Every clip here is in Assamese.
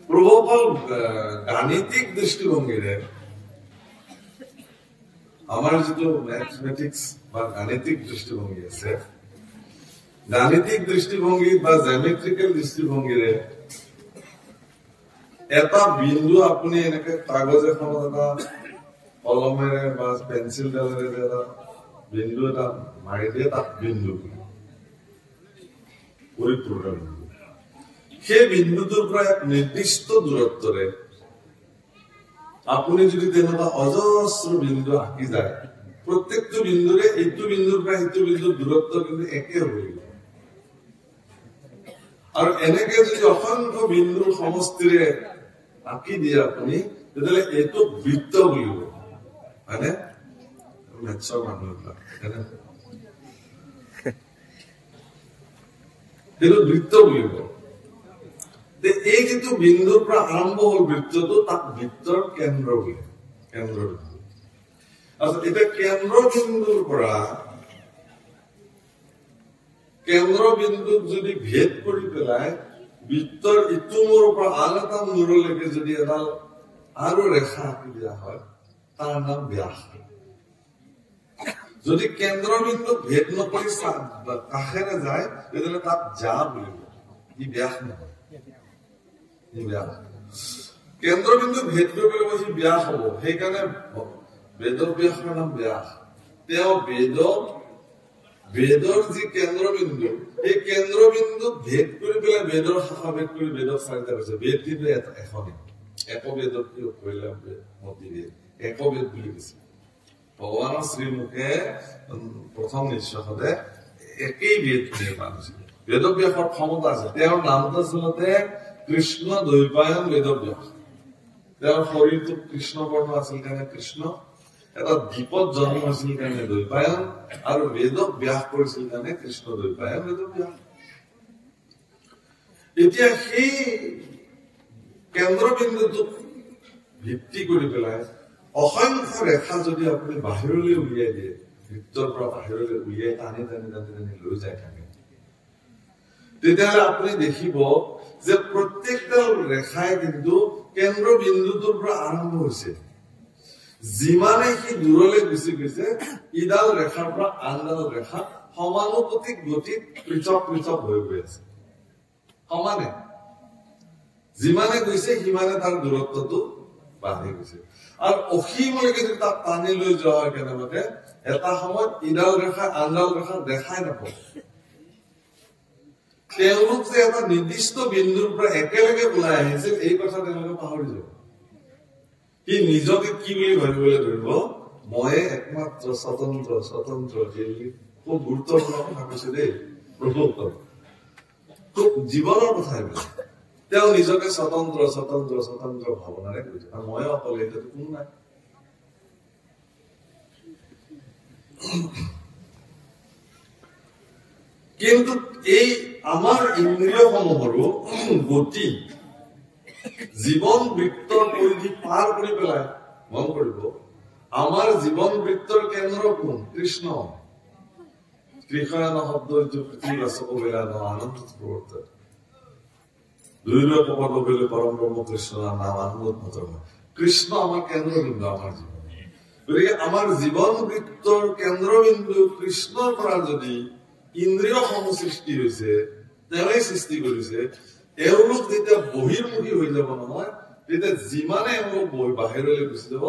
প্ৰভুসকল গাণিতিক দৃষ্টিভংগীৰে আমাৰ যিটো মেথমেটিক্স বা গাণিতিক দৃষ্টিভংগী আছে, গাণিতিক দৃষ্টিভংগী বা জেমেট্ৰিকেল দৃষ্টিভংগীৰে এটা বিন্দু আপুনি এনেকে কাগজ এখনত এটা কলমেৰে বা পেঞ্চিল ডালেৰে এটা বিন্দু এটা মাৰি দিয়ে, তাত বিন্দু পৰিপূৰ্ণ বিন্দু। সেই বিন্দুটোৰ পৰা এক নিৰ্দিষ্ট দূৰত্বৰে আপুনি যদি তেনেকুৱা অজস্ৰ বিন্দু আঁকি যায়, প্ৰত্যেকটো বিন্দুৰে এইটো বিন্দুৰ পৰা সেইটো বিন্দুৰ দূৰত্ব কিন্তু একে হ'ব লাগিব। আৰু এনেকে যদি অসংখ্য বিন্দুৰ সমষ্টিৰে আঁকি দিয়ে আপুনি, তেতিয়াহ'লে এইটো বৃত্ত বুলিব, হয়নে? মেথছৰ মানুহবিলাক এইটো বৃত্ত বুলিব। এই যিটো বিন্দুৰ পৰা আৰম্ভ হল বৃত্তটো, তাক বৃত্তৰ কেন্দ্ৰ বোলে, কেন্দ্ৰ বিন্দু। এতিয়া কেন্দ্ৰ বিন্দুৰ পৰা কেন্দ্ৰ বিন্দুক যদি ভেদ কৰি পেলাই বৃত্তৰ ইটো মূৰৰ পৰা আন এটা মূৰলৈকে যদি এডাল আৰু ৰেখা আঁকি দিয়া হয়, তাৰ নাম ব্যাস। যদি কেন্দ্ৰ বিন্দুক ভেদ নকৰি কাষেৰে যায়, তেতিয়াহ'লে তাক যা বুলিব, ই ব্যাস নহয়। কেন্দ্ৰ বিন্দু ভেদ কৰিবলৈ কৈছে ব্যাস হব, সেইকাৰণে বেদব্যাসৰ নাম ব্যাস। তেওঁ বেদৰ যি কেন্দ্ৰবিন্দু, সেই কেন্দ্ৰবিন্দু ভেদ কৰি পেলাই বেদৰ শাখা ভেদ কৰি বেদক চাৰিটা কৈছে। বেদ কিন্তু এখনেই, একবেদক কৰিলে মতিবেদ, একবেদ বুলি কৈছে। ভগৱানৰ শ্ৰীমুখে প্ৰথম নিশ্বাসতে একেই বেদ নিৰ্মাণ হৈছিল। বেদব্যাসৰ ক্ষমতা আছে। তেওঁৰ নামটো আচলতে কৃষ্ণ দ্বৈপায়ন বেদব্যাস। তেওঁৰ শৰীৰটো কৃষ্ণ বৰ্ণ আছিল কাৰণে কৃষ্ণ, এটা দ্বীপত জন্ম হৈছিল কাৰণে দ্বৈপায়ন, আৰু বেদক ব্যাস কৰিছিল কাৰণে কৃষ্ণ দ্বৈপায়ন বেদব্যাস। এতিয়া সেই কেন্দ্ৰবিন্দুটোক ভিত্তি কৰি পেলাই অসংখ্য ৰেখা যদি আপুনি বাহিৰলৈ উলিয়াই দিয়ে, বৃত্তৰ পৰা বাহিৰলৈ উলিয়াই টানি টানি টানি টানি লৈ যায় থাকে, তেতিয়াহ'লে আপুনি দেখিব যে প্ৰত্যেকডাল ৰেখাই কিন্তু কেন্দ্ৰবিন্দুটোৰ পৰা আৰম্ভ হৈছে। যিমানে সি দূৰলৈ গুচি গৈছে, ইডাল ৰেখাৰ পৰা আনডাল ৰেখা সমানুপাতিক গতিত পৃথক পৃথক হৈ গৈ আছে। সমানে যিমানে গৈছে সিমানে তাৰ দূৰত্বটো বাঢ়ি গৈছে। আৰু অসীমলৈকে যদি তাক টানি লৈ যোৱা হয় কেনেবাকে, এটা সময়ত ইডাল ৰেখা আনডাল ৰেখা দেখাই নাপাব। তেওঁলোক যে এটা নিৰ্দিষ্ট বিন্দুৰ পৰা একেলগে ওলাই আহিছিল, এই কথা তেওঁলোকে পাহৰি যাব। সি নিজকে কি বুলি ভাবিবলৈ ধৰিব, ময়ে একমাত্ৰ স্বতন্ত্ৰ স্বতন্ত্ৰ। খুব গুৰুত্বপূৰ্ণ কথা কৈছে দেই প্ৰভুসকল, খুব জীৱনৰ কথা এইবিলাক। তেওঁ নিজকে স্বতন্ত্ৰ স্বতন্ত্ৰ স্বতন্ত্ৰ ভাৱনাৰে কৈছে, আৰু ময়ে অকলে, এতিয়াতো কোনো নাই। কিন্তু এই আমাৰ ইন্দ্ৰিয়সমূহৰো গতি জীৱন বৃত্তৰ পৰিধি পাৰ কৰি পেলাই, মন কৰিব, আমাৰ জীৱন বৃত্তৰ কেন্দ্ৰ কোন? কৃষ্ণ। কৃষ্ণ শব্দ পৃথিৱীবাচক আনন্দ প্ৰৱৰ্তন দুইলৈ পদ কৰিলে পৰম ব্ৰহ্ম কৃষ্ণ নাম আনন্দ মতৰ। কৃষ্ণ আমাৰ কেন্দ্ৰবিন্দু, আমাৰ জীৱন। গতিকে আমাৰ জীৱন বৃত্তৰ কেন্দ্ৰবিন্দু কৃষ্ণৰ পৰা যদি ইন্দ্ৰিয়সমূহ সৃষ্টি হৈছে, তেওঁই সৃষ্টি কৰিছে, এওঁলোক যেতিয়া বহিৰ্মুখী হৈ যাব নহয়, তেতিয়া যিমানে এওঁলোক বাহিৰলৈ গুচি যাব,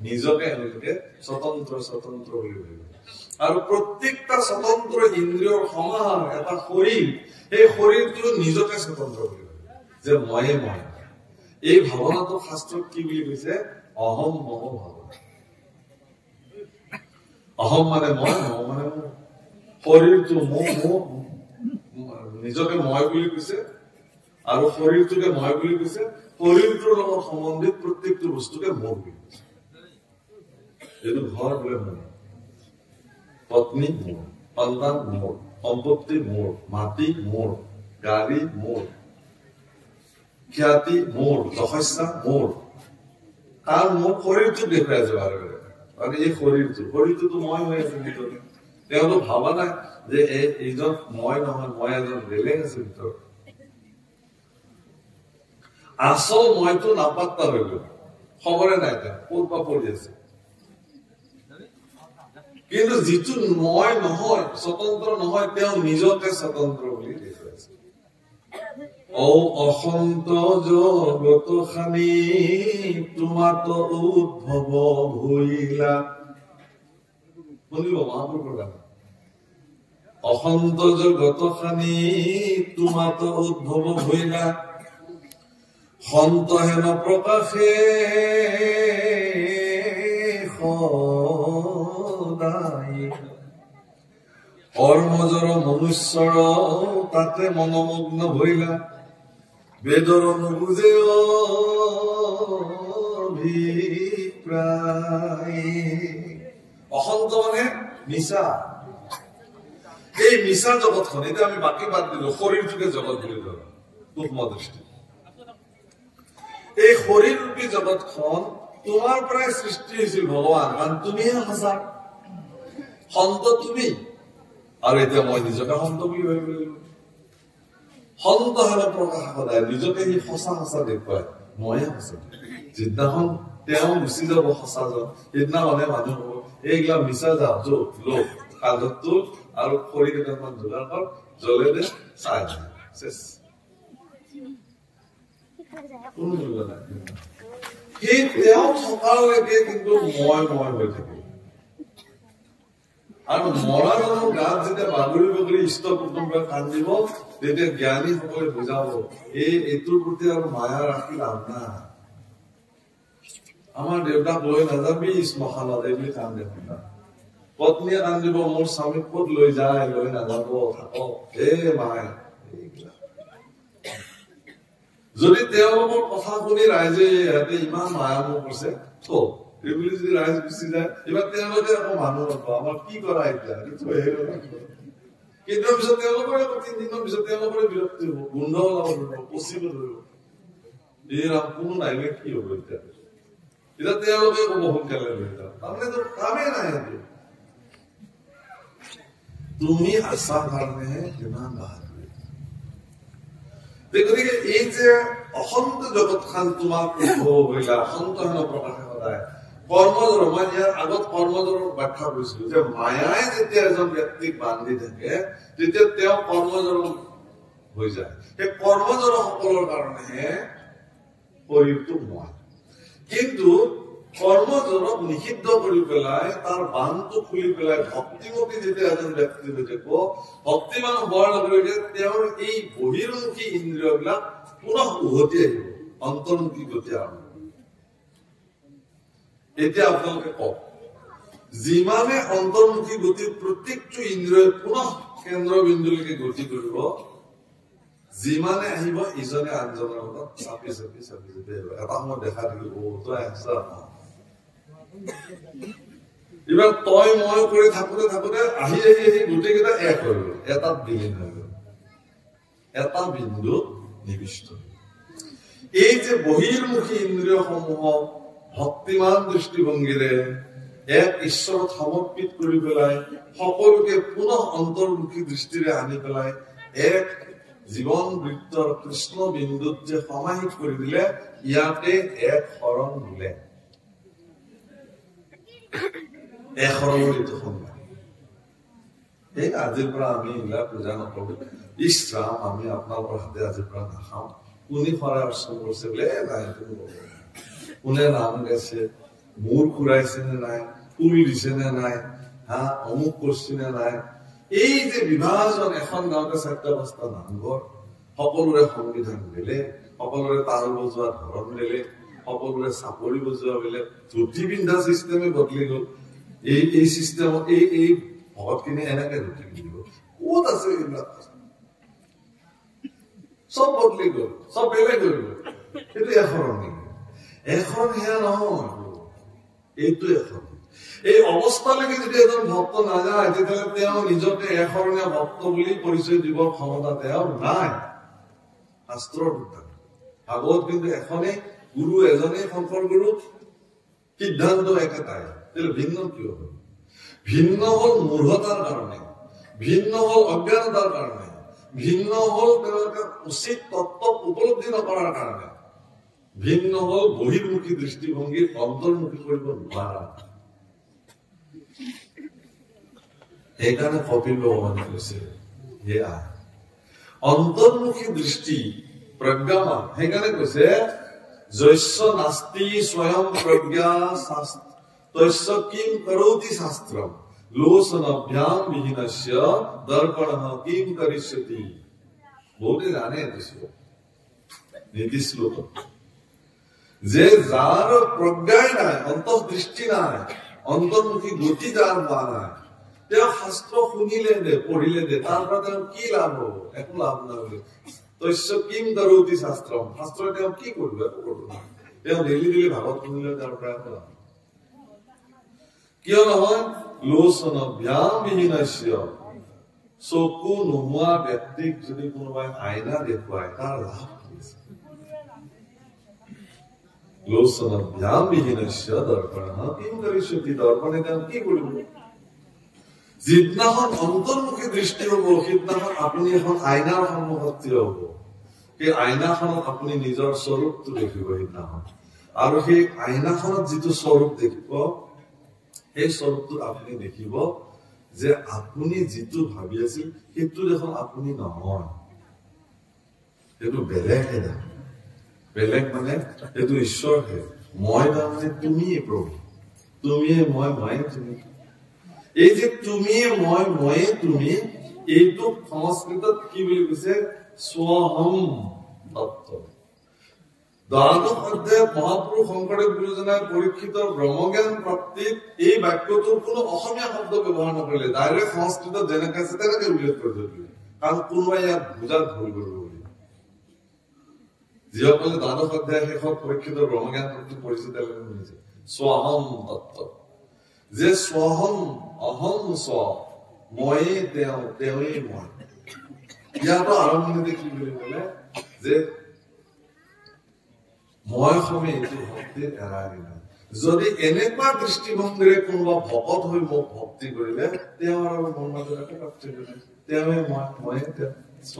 নিজকে এওঁলোকে স্বতন্ত্ৰ স্বতন্ত্ৰ বুলি ভাবিব। আৰু প্ৰত্যেকটা স্বতন্ত্ৰ ইন্দ্ৰিয়ৰ সমাহাৰ এটা শৰীৰ, সেই শৰীৰটো নিজকে স্বতন্ত্ৰ বুলি ভাবিব, যে ময়ে মই। এই ভাৱনাটো শাস্ত্ৰত কি বুলি কৈছে? অহম মম ভাৱনা। অহম মানে মই, মম মানে মোৰ। শৰীৰটো নিজকে মই বুলি কৈছে, আৰু শৰীৰটোকে মই বুলি কৈছে। শৰীৰটোৰ লগত সম্বন্ধিত প্ৰত্যেকটো বস্তুকে মোৰ বুলি কৈছে। এইটো ঘৰ বোলে মোৰ, পত্নী মোৰ, সন্তান মোৰ, সম্পত্তি মোৰ, মাটি মোৰ, গাড়ী মোৰ, খ্যাতি মোৰ, যশস্যা মোৰ। তাৰ মোৰ শৰীৰটো দেখুৱাই আছে বাৰে বাৰে। আৰু এই শৰীৰটোতো মই হৈ আছে ভিতৰত। তেওঁতো ভাবা নাই যে এইজন মই নহয়, মই এজন বেলেগ আছে ভিতৰত। আচল মইতো নাপাত্তা হৈ গ'ল, খবৰে নাই তেওঁ ক'ত বা পৰি আছে। কিন্তু যিটো মই নহয়, স্বতন্ত্ৰ নহয়, তেওঁ নিজকে স্বতন্ত্ৰ বুলি দেখুৱাইছে। অসন্ত জগত খানি তোমাত উদ্ভৱ ভৈলা, শুনিব মহাপুৰুষৰ গান। অসন্ত জগত খানি তোমাত উদ্ভৱ ভৈলা, সন্ত হেন প্ৰকাশে সদায়, কৰ্মজৰ মনুষ্যৰ তাতে মনোমগ্ন ভৈলা, বেদৰ নুবুজে অভিপ্ৰায়। অসন্ত মানে মিছা, এই মিছা জগতখন, এতিয়া আমি বাকী বাদ দিলো, শৰীৰটোকে জগত বুলি ধৰো সূক্ষ্ম দৃষ্টি। এই শৰীৰ ৰূপী জগতখন তোমাৰ পৰাই সৃষ্টি হৈছিল ভগৱান, কাৰণ তুমিহে সঁচা, সন্ত তুমি। আৰু এতিয়া মই নিজকে সন্ত বুলি ভাবিব লাগিব। সন্ত হেন প্ৰকাশ সদায়, নিজকে সি সঁচা সঁচা দেখুৱায়, মইহে সঁচা। যিদিনাখন তেওঁ গুচি যাব সঁচাজন, সেইদিনাখনে মানুহ হব এইগিলা মিছা যাওঁ যোগ লোক কাগজটো আৰু খৰি কেইটামান যোগাৰ কৰ, জ্বলে দে, চাই চেচ, কোনো মূল্য নাই। সেই তেওঁ থকালৈকে কিন্তু মই হৈ থাকিব। আৰু মৰাজনৰ গাত যেতিয়া বাগৰি বাগৰি ইষ্ট কুটুম্বে কান্দিব, তেতিয়া জ্ঞানীসকলে বুজাব এইটোৰ প্ৰতি আৰু মায়া ৰাখি লাভ নাই। আমাৰ দেউতাক লৈ নাযাবি শ্মশানত, এইবুলি কান্দে। পত্নীয়ে কান্দিব, মোৰ স্বামীক ক'ত লৈ যায়, লৈ নাযাব, থাকক মায়ে। যদি তেওঁলোকৰ কথা শুনি ৰাইজে ইহঁতে ইমান মায়া মোৰ কৰিছে এইবুলি যদি ৰাইজ গুচি যায়, এইবাৰ তেওঁলোকে আকৌ মানুহ নাপাব, আমাৰ কি কৰা এতিয়া, কেইদিনৰ পিছত তেওঁলোকৰে, 3 দিনৰ পিছত তেওঁলোকৰে বিৰক্তি হব, গোন্ধ ওলাব ধৰিব, পচিব ধৰিব, এই ৰাম কোনো নাহিলে কি হব এতিয়া। এতিয়া তেওঁলোকে কব সোনকালে লৈ যাওঁ, তাৰমানে কামেই নাই। তুমি আছা কাৰণেহে কিমান ভাল। গতিকে এই যে অসন্ত জগতখন তোমাক উদ্ভৱ হইলা, অসন্ত হেন প্ৰকাশে সদায়, কৰ্মজৰ, মই ইয়াৰ আগত কৰ্মজৰৰ ব্যাখ্যা কৰিছিলো যে মায়াই যেতিয়া এজন ব্যক্তিক বান্ধি থাকে, তেতিয়া তেওঁ কৰ্মজৰ হৈ যায়। সেই কৰ্মজৰ সকলৰ কাৰণেহে শৰীৰটো মই। কিন্তু কৰ্মজনক নিষিদ্ধ কৰি পেলাই, তাৰ বান্ধটো খুলি পেলাই ভক্তিমুখী যেতিয়া এজন ব্যক্তি হৈ থাকিব, ভক্তিমান হোৱাৰ লগে লগে তেওঁৰ এই বহিৰ্মুখী ইন্দ্ৰিয়বিলাক পুনঃ উভতি আহিব, অন্তৰ্মুখী গতি আৰম্ভ। এতিয়া আপোনালোকে কওক, যিমানে অন্তৰ্মুখী গতিৰ প্ৰত্যেকটো ইন্দ্ৰিয় পুনঃ কেন্দ্ৰবিন্দুলৈকে গতি কৰিব, যিমানে আহিব ইজনে আনজনৰ লগত চাপি চাপি চাপি চাপি আহিব। এটা সময় দেখা থাকিব, তই আহিছা, এইবাৰ তই মই কৰি থাকোতে থাকোতে আহি আহি আহি গোটেইকেইটা এক হৈ গল, এটাত বিলীন হৈ গল, এটা বিন্দু নিবিষ্ট। এই যে বহিৰ্মুখী ইন্দ্ৰিয়সমূহ ভক্তিমান দৃষ্টিভংগীৰে এক ঈশ্বৰত সমৰ্পিত কৰি পেলাই সকলোকে পুনঃ অন্তৰ্মুখী দৃষ্টিৰে আনি পেলাই এক জীৱন বৃত্তৰ কৃষ্ণ বিন্দুত যে সমাহিত কৰি দিলে, ইয়াতে এক শৰণ দিলে। আজিৰ পৰা আমি এইবিলাক পূজা নকৰো, ইছৰাম আমি আপোনালোকৰ হাতে আজিৰ পৰা নাখাওঁ, কোনে শৰাই অৰ্চন কৰিছে বোলে নাই, কোনে নাম গাইছে, মূৰ ঘূৰাইছে নে নাই, ফুল দিছে নে নাই, অমুক কৰিছে নে নাই। এই যে বিভাজন, এখন গাঁৱতে 4-5টা নামঘৰ, সকলোৰে সংবিধান বেলেগ, সকলোৰে তাল বজোৱা ধৰণ বেলেগ, সকলোৰে চাপৰি বজোৱা বেলেগ, ধুতি পিন্ধা চিষ্টেমে বদলি গল। এই চিষ্টেমত এই ভকতখিনি এনেকে ধুতি পিন্ধিব, ক'ত আছে এইবিলাক? চব বদলি গল, চব বেলেগ হৈ গল। সেইটো এখন নেকি? এখন সেয়া নহয়, এইটো এখন। এই অৱস্থালৈকে যদি এজন ভক্ত নাযায়, তেতিয়াহ'লে তেওঁ নিজকে এশৰণীয়া ভক্ত বুলি পৰিচয় দিবৰ ক্ষমতা তেওঁৰ নাই। শাস্ত্ৰৰ কথা ভাগৱত কিন্তু এখনেই, গুৰু এজনেই, শংকৰ গুৰু, সিদ্ধান্ত একেটাই। ভিন্ন কিয় হল? ভিন্ন হল মূঢ়তাৰ কাৰণে, ভিন্ন হল অজ্ঞানতাৰ কাৰণে, ভিন্ন হল তেওঁলোকে উচিত তত্ত্ব উপলব্ধি নকৰাৰ কাৰণে। ভিন্ন হল বহিৰ্মুখী দৃষ্টিভংগী অন্তৰ্মুখী কৰিব নোৱাৰা। সেইকাৰণে কপিল ভগৱানে কৈছে সেয়া অন্তৰ্মুখী দৃষ্টি প্ৰজ্ঞামান। সেইকাৰণে কৈছে যস্য নাস্তি স্বয়ং প্ৰজ্ঞা তস্য কিম কৰোতি শাস্ত্ৰম লোচনভ্যাম বিহীনস্য দৰ্পণঃ কিম কৰিষ্যতি। বহুতে জানে এইটো শ্লোক, নীতি শ্লোক, যে যাৰ প্ৰজ্ঞাই নাই, অন্তৰ্দৃষ্টি নাই, অন্তৰ্মুখী গতি যাৰ হোৱা নাই, তেওঁ শাস্ত্ৰ শুনিলে দে পঢ়িলে দে তাৰ পৰা তেওঁ কি লাভ হব? একো লাভ নহয়। তস্য কিম কৰোতি শাস্ত্ৰম, শাস্ত্ৰই তেওঁ কি কৰিব? একো কৰিব নহয়। তেওঁ ডেইলি ভাগৱত শুনিলে তাৰ পৰা একো লাভ। কিয় নহয়? লোচনভ্যাম বিহীনস্য, চকু নোহোৱা ব্যক্তিক যদি কোনোবাই আইনা দেখুৱায় তাৰ লাভ কি আছে? লোচনভ্যাম বিহীনস্য দৰ্পণঃ কিম কৰিষ্যতি, দৰ্পণে তেওঁ কি কৰিব? যিদিনাখন অন্তৰ্মুখী দৃষ্টি হব সেইদিনাখন আপুনি এখন আইনাৰ সন্মুখত থিয় হব। সেই আইনাখনত আপুনি নিজৰ স্বৰূপটো দেখিব সেইদিনাখন, আৰু সেই আইনাখনত যিটো স্বৰূপ দেখিব সেই স্বৰূপটোত আপুনি দেখিব যে আপুনি যিটো ভাবি আছিল সেইটো দেখোন আপুনি নহয়, সেইটো বেলেগহে। বেলেগ মানে সেইটো ঈশ্বৰহে। মই তাৰমানে তুমিয়ে প্ৰভু, তুমিয়ে মই, ময়ে তুমি। এই যে তুমিয়ে মই, ময়ে তুমি, এইটো সংস্কৃতত কি বুলি কৈছে? স্বহম তত্ত্ব। দ্বাদশ অধ্যায়ত মহাপুৰুষ শংকৰদেৱ গুৰুজনাই পৰীক্ষিতৰ ব্ৰহ্মজ্ঞান প্ৰাপ্তিত এই বাক্যটোৰ কোনো অসমীয়া শব্দ ব্যৱহাৰ নকৰিলে, ডাইৰেক্ট সংস্কৃতত যেনেকে আছে তেনেকে উল্লেখ কৰি দিলে, কাৰণ কোনোবাই ইয়াত বুজাত ভুল কৰিব বুলি। যিসকলে দ্বাদশ অধ্যায় শেষত পৰীক্ষিতৰ ব্ৰহ্মজ্ঞান প্ৰাপ্তি পঢ়িছে তেওঁলোকে শুনিছে স্বহম তত্ত্ব, যে স্বহম অহম স্ব, ময়ে তেওঁ, তেওঁৱেই মই। ইয়াৰ পৰা আৰম্ভণিতে কি বুলি কলে যে মই সমে এইটো ভক্তি এৰা দিনা। যদি এনেকুৱা দৃষ্টিভংগীৰে কোনোবা ভকত হৈ মোক ভক্তি কৰিলে তেওঁ আৰু মোৰ মাজত একো পাৰ্থক্য নাই, তেওঁৱে মই, ময়ে তেওঁ, স্ব।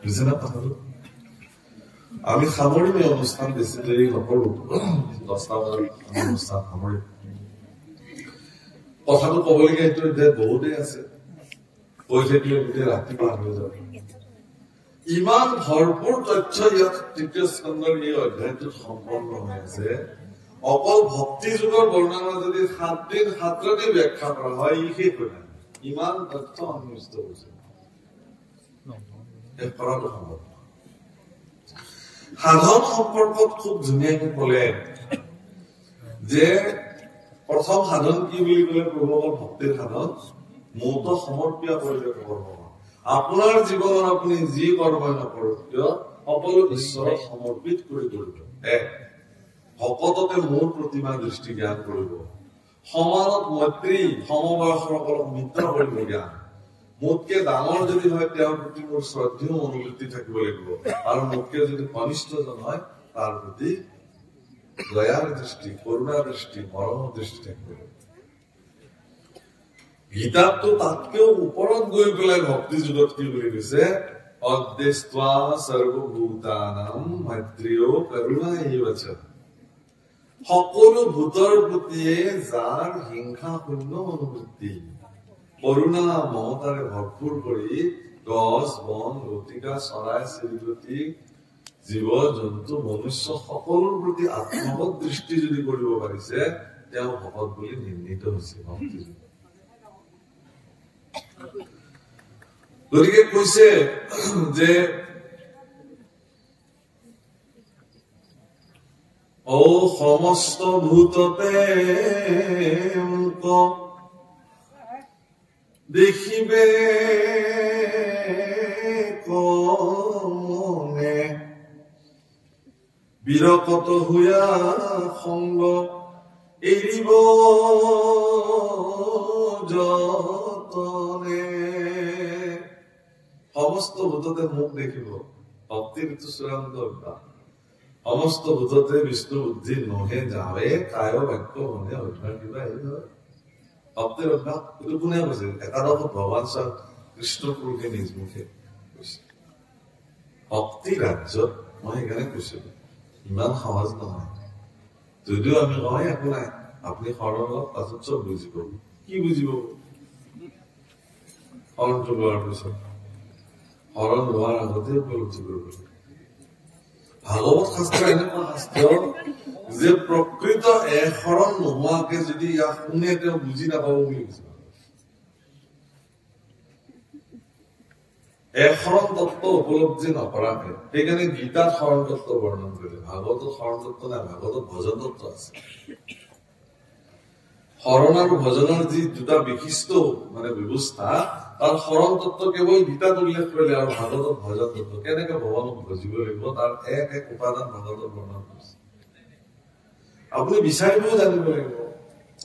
বুজি না কথাটো? আমি সামৰিম এই অনুষ্ঠান, বেছি দেৰি নকৰো, 10টা বজাত অনুষ্ঠান সামৰিম। কথাটো কবলগীয়া এইটো এতিয়া বহুতেই আছে, কৈ থাকিলে গোটেই ৰাতি পাৰ হৈ যাব। ইমান ভৰপূৰ তথ্য ইয়াত তৃতীয় স্কন্ধৰ এই অধ্যায়টোত সম্পন্ন হৈ আছে। অকল ভক্তি যুগৰ বৰ্ণনা যদি 7 দিন 7 ৰাতি ব্যাখ্যা কৰা হয় ই শেষ হৈ নাহে। ইমান তথ্য সন্নিৱিষ্ট হৈছে, শেষ কৰাটো সম্ভৱ। সাধন সম্পৰ্কত খুব ধুনীয়াকে কলে যে প্ৰথম সাধন কি বুলি কলে? প্ৰভুকৰ ভক্তিৰ সাধন মৌত সমৰ্পীয়া পৰিৱেশ কৰ্ম। আপোনাৰ জীৱনত আপুনি যি কৰ্মই নকৰক কিয় সকলো ঈশ্বৰক সমৰ্পিত কৰি কৰিব। ভকততে মোৰ প্ৰতিমা দৃষ্টি জ্ঞান কৰিব, সমানত মৈত্ৰী সমবয়সকলক মিত্ৰ কৰিব জ্ঞান, মোতকে ডাঙৰ যদি হয় তেওঁৰ প্ৰতি মোৰ শ্ৰদ্ধেয় অনুভূতি থাকিব লাগিব, আৰু মোতকে যদি কনিষ্ঠজন হয় তাৰ প্ৰতি দয়াৰ দৃষ্টি, কৰুণাৰ দৃষ্টি, মৰমৰ দৃষ্টি থাকিব লাগিব। গীতাতটো তাতকেও ওপৰত গৈ পেলাই ভক্তি যুগত কি বুলি কৈছে? অদ্দেষ্টা সৰ্বভূতানাম মৈত্ৰেয় কৰুণা এইবচ। সকলো ভূতৰ প্ৰতিয়ে যাৰ হিংসা শূন্য অনুভূতি, কৰুণা মমতাৰে ভৰপূৰ কৰি গছ বন লতিকা চৰাই চিৰিকটি জীৱ জন্তু মনুষ্য সকলোৰ প্ৰতি আত্মগত দৃষ্টি যদি কৰিব পাৰিছে তেওঁ ভকত বুলি নিৰ্ণীত হৈছে ভক্তি। গতিকে কৈছে যে ও সমস্ত ভূততে মুক দেখিবে কমনে, বিৰকত হুয়া সংগ এৰিব যতনে। সমস্ত ভূততে মোক দেখিব, ভক্তিৰ চূড়ান্ত অভ্যাস। সমস্ত ভূততে বিষ্ণু বুদ্ধি নহে যাৱে, কায় বাক্য মনে অভ্যাস কিবা এই ভক্তিৰ অভ্যাস। এইটো কোনে কৈছে? একাদশ ভগৱান শ্ৰী কৃষ্ণ পুৰুষে নিজ মুখে কৈছে। ভক্তি ৰাজ্যত মই সেইকাৰণে কৈছিলো ইমান সহজ নহয় যদিও আমি কওঁ একো নাই আপুনি শৰণ লওক পাছত চব বুজি পাব কি বুজিব শৰণটো লোৱাৰ পিছত শৰণ লোৱাৰ আগতে উপলব্ধি কৰিব লাগিব ভাগৱত শাস্ত্ৰ এনেকুৱা শাস্ত্ৰ যে প্ৰকৃত শৰণ নোহোৱাকে যদি ইয়াক শুনে তেওঁ বুজি নাপাব বুলি কৈছে শৰণ তত্ত্ব উপলব্ধি নকৰাকে সেইকাৰণে গীতাত শৰণ তত্ত্ব বৰ্ণন কৰিলে ভাগৱতত শৰণ তত্ত্ব নাই ভাগৱতত ভজন তত্ত্ব আছে শৰণ আৰু ভজনৰ যি দুটা বিশিষ্ট মানে ব্যৱস্থা তাৰ শৰণ তত্ত্ব কেৱল গীতাত উল্লেখ কৰিলে আৰু ভাগৱতত ভজন তত্ত্ব কেনেকে ভগৱানক ভজিব লাগিব তাৰ এক এক উপাদান ভাগৱতত বৰ্ণন কৰিছে আপুনি বিচাৰিবও জানিব লাগিব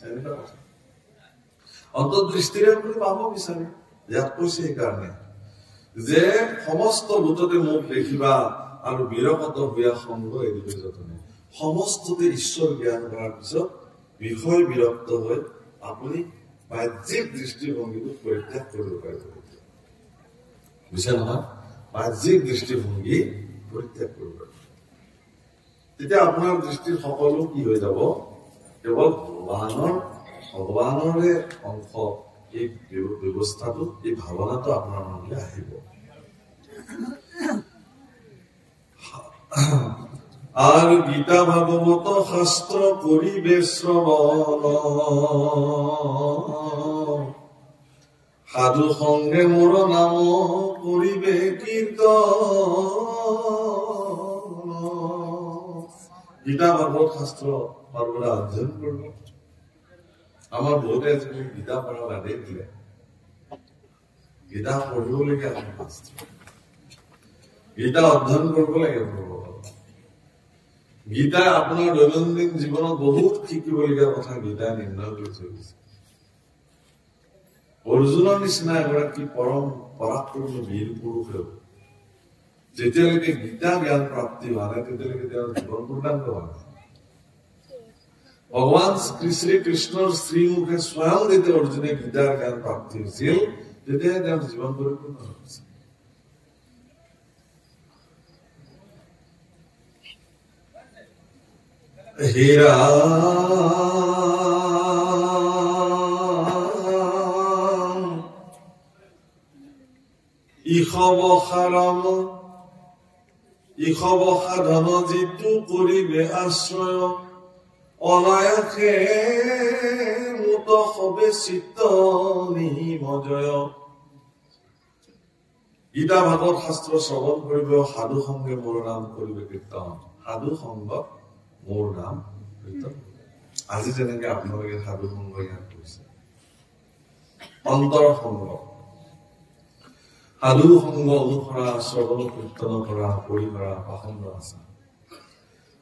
এনেকুৱা কথা অন্তৰ্দৃষ্টিৰে আপুনি পাব বিচাৰে ইয়াত কৈছে সেইকাৰণে যে সমস্ত ভূততে মোক দেখিবা আৰু বিৰকত হোৱা সংগ এৰিবে যতনে সমস্ততে ঈশ্বৰ জ্ঞান কৰাৰ পিছত বিষয় বিৰক্ত হৈ আপুনি বাহ্যিক দৃষ্টিভংগীটো পৰিত্যাগ কৰিব পাৰিব বুজা নহয় বাহ্যিক দৃষ্টিভংগী পৰিত্যাগ কৰিব পাৰিব তেতিয়া আপোনাৰ দৃষ্টিৰ সকলো কি হৈ যাব কেৱল ভগৱানৰে অংশ এই ব্যৱস্থাটো এই ভাৱনাটো আপোনাৰ মনলৈ আহিব আৰু গীতা ভাগৱত শাস্ত্ৰ কৰিবে শ্ৰৱণ সাধু সংগে মোৰ নাম কৰিবে কীৰ্তন গীতা ভাগৱত শাস্ত্ৰ সৰ্বদা অধ্যয়ন কৰিব আমাৰ বহুতে আজিকালি গীতা পঢ়া বাদেই দিলে গীতা পঢ়িবলগীয়া গীতা অধ্যয়ন কৰিব লাগে গীতাই আপোনাৰ দৈনন্দিন জীৱনত বহুত শিকিবলগীয়া কথা গীতাই নিৰ্ণয় কৰি থৈ গৈছে অৰ্জুনৰ নিচিনা এগৰাকী পৰম পৰাক্ৰমী বীৰ পুৰুষেও যেতিয়ালৈকে গীতা জ্ঞান প্ৰাপ্তি হোৱা নাই তেতিয়ালৈকে তেওঁৰ জীৱন পূৰ্ণাংগ হোৱা নাই ভগৱান শ্ৰীকৃষ্ণৰ শ্ৰীমুখে স্বয়ং যেতিয়া অৰ্জুনে গীতাৰ জ্ঞান প্ৰাপ্তি হৈছিল তেতিয়াহে তেওঁৰ জীৱন পৰিপূৰ্ণ হৈছে হীৰা ইশব সাধন যিটো কৰিবে আশ্ৰয় অনায়াসে মুত সবে চিত্ত নিমজয় গীতা ভাগৱত শাস্ত্ৰ শ্ৰৱণ কৰিব সাধু সংগে মোৰ নাম কৰিবে কীৰ্তন সাধু সংগত মোৰ নাম কীৰ্তন আজি যেনেকে আপোনালোকে সাধু সংগ ইয়াত কৰিছে অন্তৰ সংগ সাধু সংগ অনুসৰা শ্ৰৱণ কীৰ্তন কৰা কৰি কৰা পাখণ্ড আছে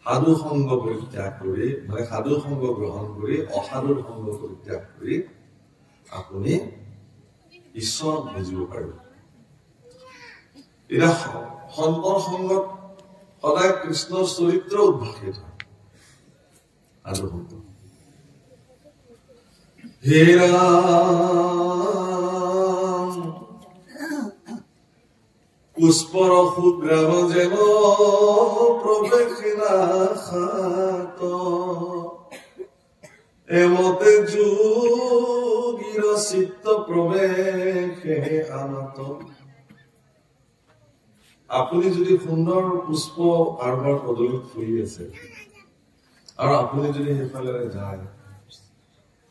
সাধু সংগ পৰিত্যাগ কৰি মানে সাধু সংগ গ্ৰহণ কৰি অসাধুৰ সংগ পৰিত্যাগ কৰি আপুনি ঈশ্বৰক বুজিব পাৰিব এতিয়া সন্তৰ সংগত সদায় কৃষ্ণৰ চৰিত্ৰ উদ্ভাসিত হয় সাধু সংগ হেৰা পুষ্পৰ সুগ্ৰাম যেন প্ৰৱেশিনা খাত এমতে যোগীৰ চিত্ত প্ৰৱেশে আনত আপুনি যদি সুন্দৰ পুষ্প কাৰোবাৰ পদূলিত ফুলি আছে আৰু আপুনি যদি সেইফালে যায়